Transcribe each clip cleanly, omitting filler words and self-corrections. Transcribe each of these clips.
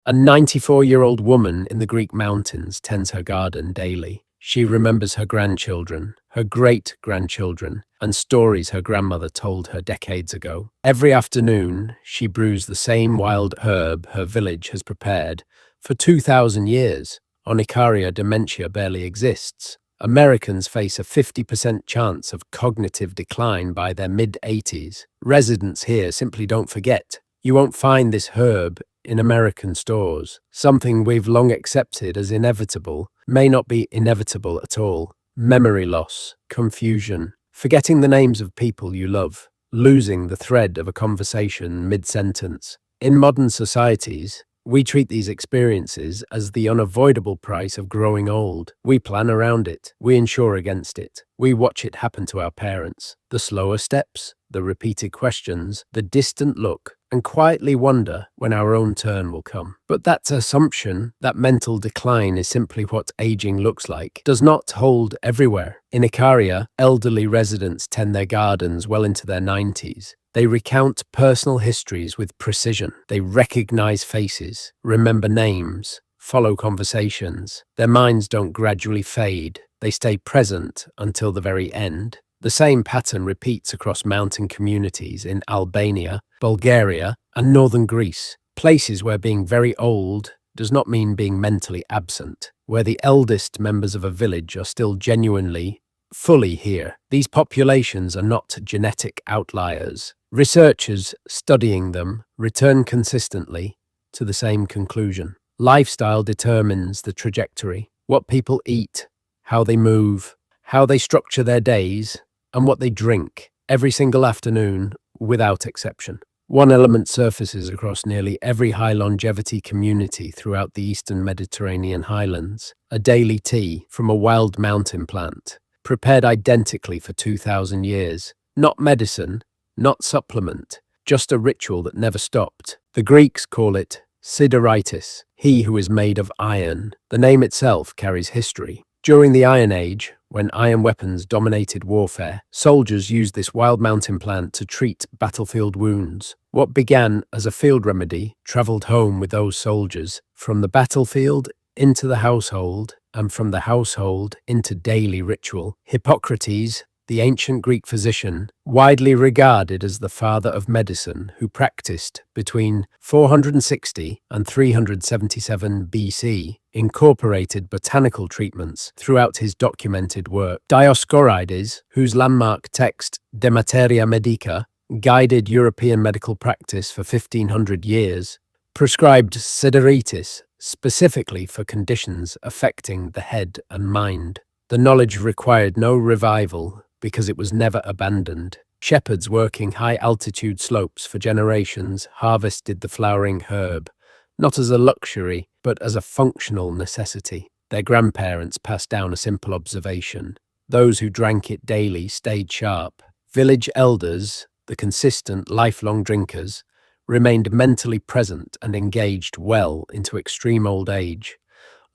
A 94-year-old woman in the Greek mountains tends her garden daily. She remembers her grandchildren, her great-grandchildren, and stories her grandmother told her decades ago. Every afternoon, she brews the same wild herb her village has prepared for 2,000 years. On Icaria, dementia barely exists. Americans face a 50% chance of cognitive decline by their mid-80s. Residents here simply don't forget. You won't find this herb in American stores. Something we've long accepted as inevitable may not be inevitable at all. Memory loss, confusion, forgetting the names of people you love, losing the thread of a conversation mid-sentence. In modern societies, we treat these experiences as the unavoidable price of growing old. We plan around it. We insure against it. We watch it happen to our parents. The slower steps, the repeated questions, the distant look, and quietly wonder when our own turn will come. But that assumption, that mental decline is simply what aging looks like, does not hold everywhere. In Icaria, elderly residents tend their gardens well into their 90s. They recount personal histories with precision. They recognize faces, remember names, follow conversations. Their minds don't gradually fade. They stay present until the very end. The same pattern repeats across mountain communities in Albania, Bulgaria, and northern Greece, places where being very old does not mean being mentally absent, where the eldest members of a village are still genuinely, fully here. These populations are not genetic outliers. Researchers studying them return consistently to the same conclusion. Lifestyle determines the trajectory. What people eat, how they move, how they structure their days, and what they drink every single afternoon without exception. One element surfaces across nearly every high longevity community throughout the eastern Mediterranean highlands: a daily tea from a wild mountain plant, prepared identically for 2,000 years. Not medicine, not supplement, just a ritual that never stopped. The Greeks call it Sideritis, he who is made of iron. The name itself carries history. During the Iron Age, when iron weapons dominated warfare, soldiers used this wild mountain plant to treat battlefield wounds. What began as a field remedy traveled home with those soldiers, from the battlefield into the household, and from the household into daily ritual. Hippocrates, the ancient Greek physician, widely regarded as the father of medicine, who practiced between 460 and 377 BC, incorporated botanical treatments throughout his documented work. Dioscorides, whose landmark text De Materia Medica guided European medical practice for 1,500 years, prescribed Sideritis specifically for conditions affecting the head and mind. The knowledge required no revival because it was never abandoned. Shepherds working high-altitude slopes for generations harvested the flowering herb, not as a luxury, but as a functional necessity. Their grandparents passed down a simple observation. Those who drank it daily stayed sharp. Village elders, the consistent, lifelong drinkers, remained mentally present and engaged well into extreme old age,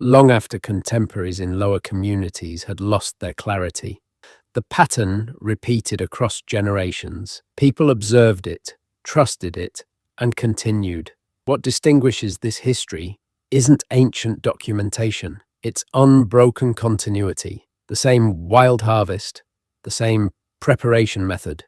long after contemporaries in lower communities had lost their clarity. The pattern repeated across generations. People observed it, trusted it, and continued. What distinguishes this history isn't ancient documentation. It's unbroken continuity. The same wild harvest, the same preparation method,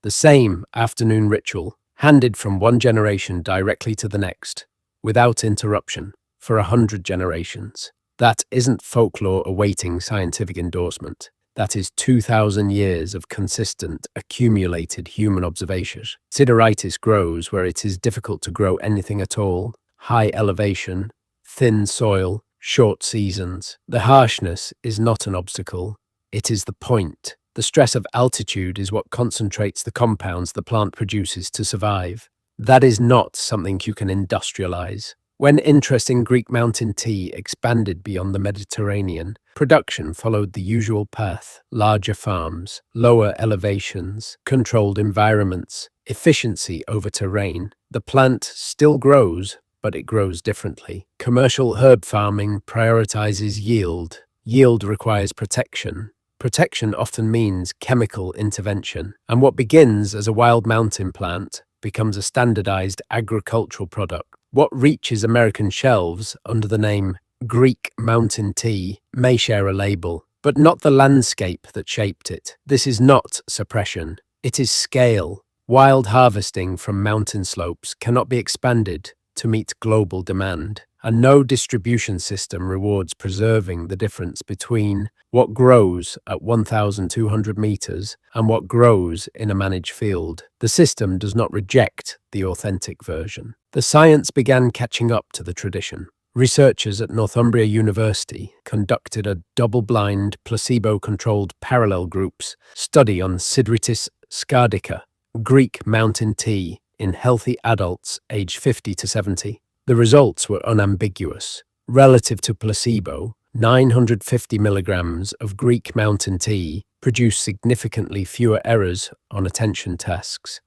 the same afternoon ritual, handed from one generation directly to the next, without interruption, for 100 generations. That isn't folklore awaiting scientific endorsement. That is 2,000 years of consistent, accumulated human observation. Sideritis grows where it is difficult to grow anything at all. High elevation, thin soil, short seasons. The harshness is not an obstacle. It is the point. The stress of altitude is what concentrates the compounds the plant produces to survive. That is not something you can industrialize. When interest in Greek mountain tea expanded beyond the Mediterranean, production followed the usual path: larger farms, lower elevations, controlled environments, efficiency over terrain. The plant still grows, but it grows differently. Commercial herb farming prioritizes yield. Yield requires protection. Protection often means chemical intervention, and what begins as a wild mountain plant becomes a standardized agricultural product. What reaches American shelves under the name Greek mountain tea may share a label, but not the landscape that shaped it. This is not suppression. It is scale. Wild harvesting from mountain slopes cannot be expanded to meet global demand, and no distribution system rewards preserving the difference between what grows at 1,200 meters and what grows in a managed field. The system does not reject the authentic version. The science began catching up to the tradition. Researchers at Northumbria University conducted a double-blind, placebo-controlled parallel groups study on Sideritis scardica, Greek mountain tea, in healthy adults aged 50 to 70. The results were unambiguous. Relative to placebo, 950 milligrams of Greek mountain tea produced significantly fewer errors on attention tasks,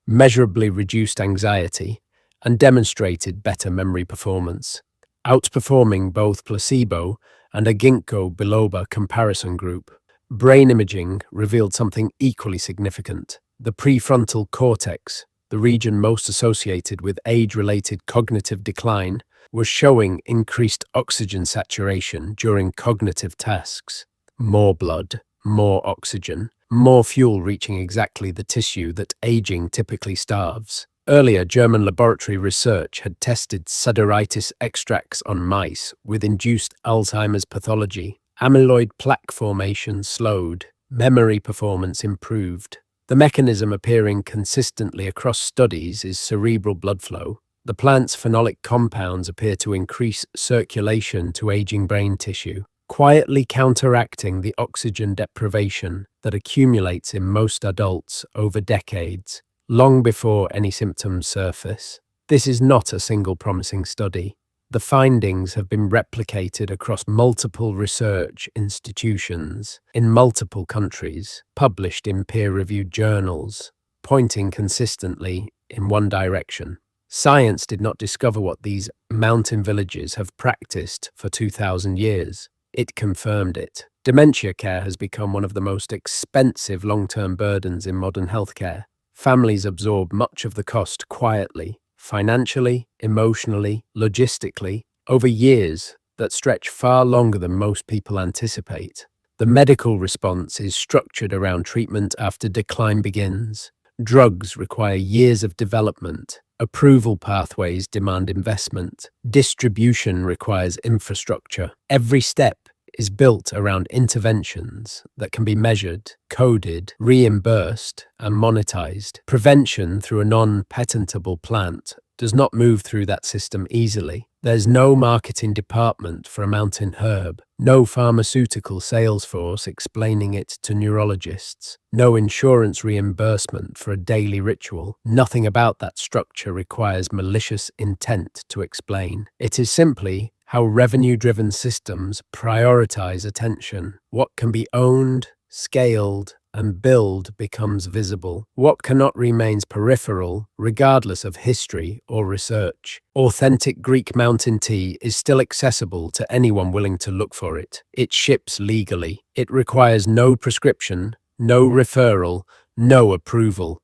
measurably reduced anxiety, and demonstrated better memory performance, outperforming both placebo and a ginkgo biloba comparison group. Brain imaging revealed something equally significant. The prefrontal cortex, the region most associated with age-related cognitive decline, was showing increased oxygen saturation during cognitive tasks. More blood, more oxygen, more fuel reaching exactly the tissue that aging typically starves. Earlier, German laboratory research had tested Sideritis extracts on mice with induced Alzheimer's pathology. Amyloid plaque formation slowed, memory performance improved. The mechanism appearing consistently across studies is cerebral blood flow. The plant's phenolic compounds appear to increase circulation to aging brain tissue, quietly counteracting the oxygen deprivation that accumulates in most adults over decades, long before any symptoms surface. This is not a single promising study. The findings have been replicated across multiple research institutions in multiple countries, published in peer-reviewed journals, pointing consistently in one direction. Science did not discover what these mountain villages have practiced for 2,000 years. It confirmed it. Dementia care has become one of the most expensive long-term burdens in modern healthcare. Families absorb much of the cost quietly, financially, emotionally, logistically, over years that stretch far longer than most people anticipate. The medical response is structured around treatment after decline begins. Drugs require years of development. Approval pathways demand investment. Distribution requires infrastructure. Every step is built around interventions that can be measured, coded, reimbursed, and monetized. Prevention through a non-patentable plant does not move through that system easily. There's no marketing department for a mountain herb, no pharmaceutical sales force explaining it to neurologists, no insurance reimbursement for a daily ritual. Nothing about that structure requires malicious intent to explain. It is simply how revenue-driven systems prioritize attention. What can be owned, scaled, and billed becomes visible. What cannot remains peripheral, regardless of history or research. Authentic Greek mountain tea is still accessible to anyone willing to look for it. It ships legally. It requires no prescription, no referral, no approval.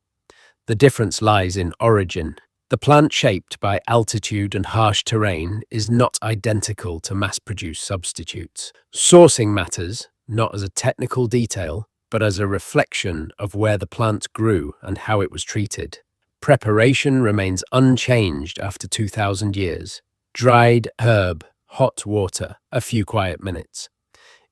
The difference lies in origin. The plant shaped by altitude and harsh terrain is not identical to mass-produced substitutes. Sourcing matters, not as a technical detail, but as a reflection of where the plant grew and how it was treated. Preparation remains unchanged after 2,000 years. Dried herb, hot water, a few quiet minutes.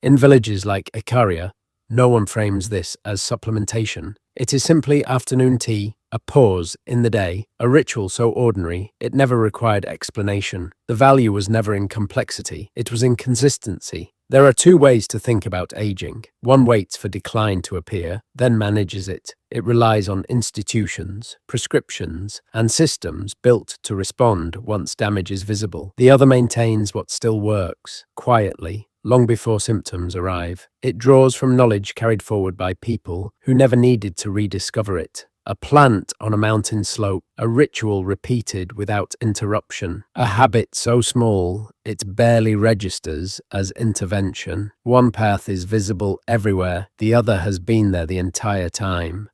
In villages like Icaria, no one frames this as supplementation. It is simply afternoon tea, a pause in the day, a ritual so ordinary it never required explanation. The value was never in complexity, it was in consistency. There are two ways to think about aging. One waits for decline to appear, then manages it. It relies on institutions, prescriptions, and systems built to respond once damage is visible. The other maintains what still works, quietly, long before symptoms arrive. It draws from knowledge carried forward by people who never needed to rediscover it. A plant on a mountain slope, a ritual repeated without interruption, a habit so small it barely registers as intervention. One path is visible everywhere, the other has been there the entire time.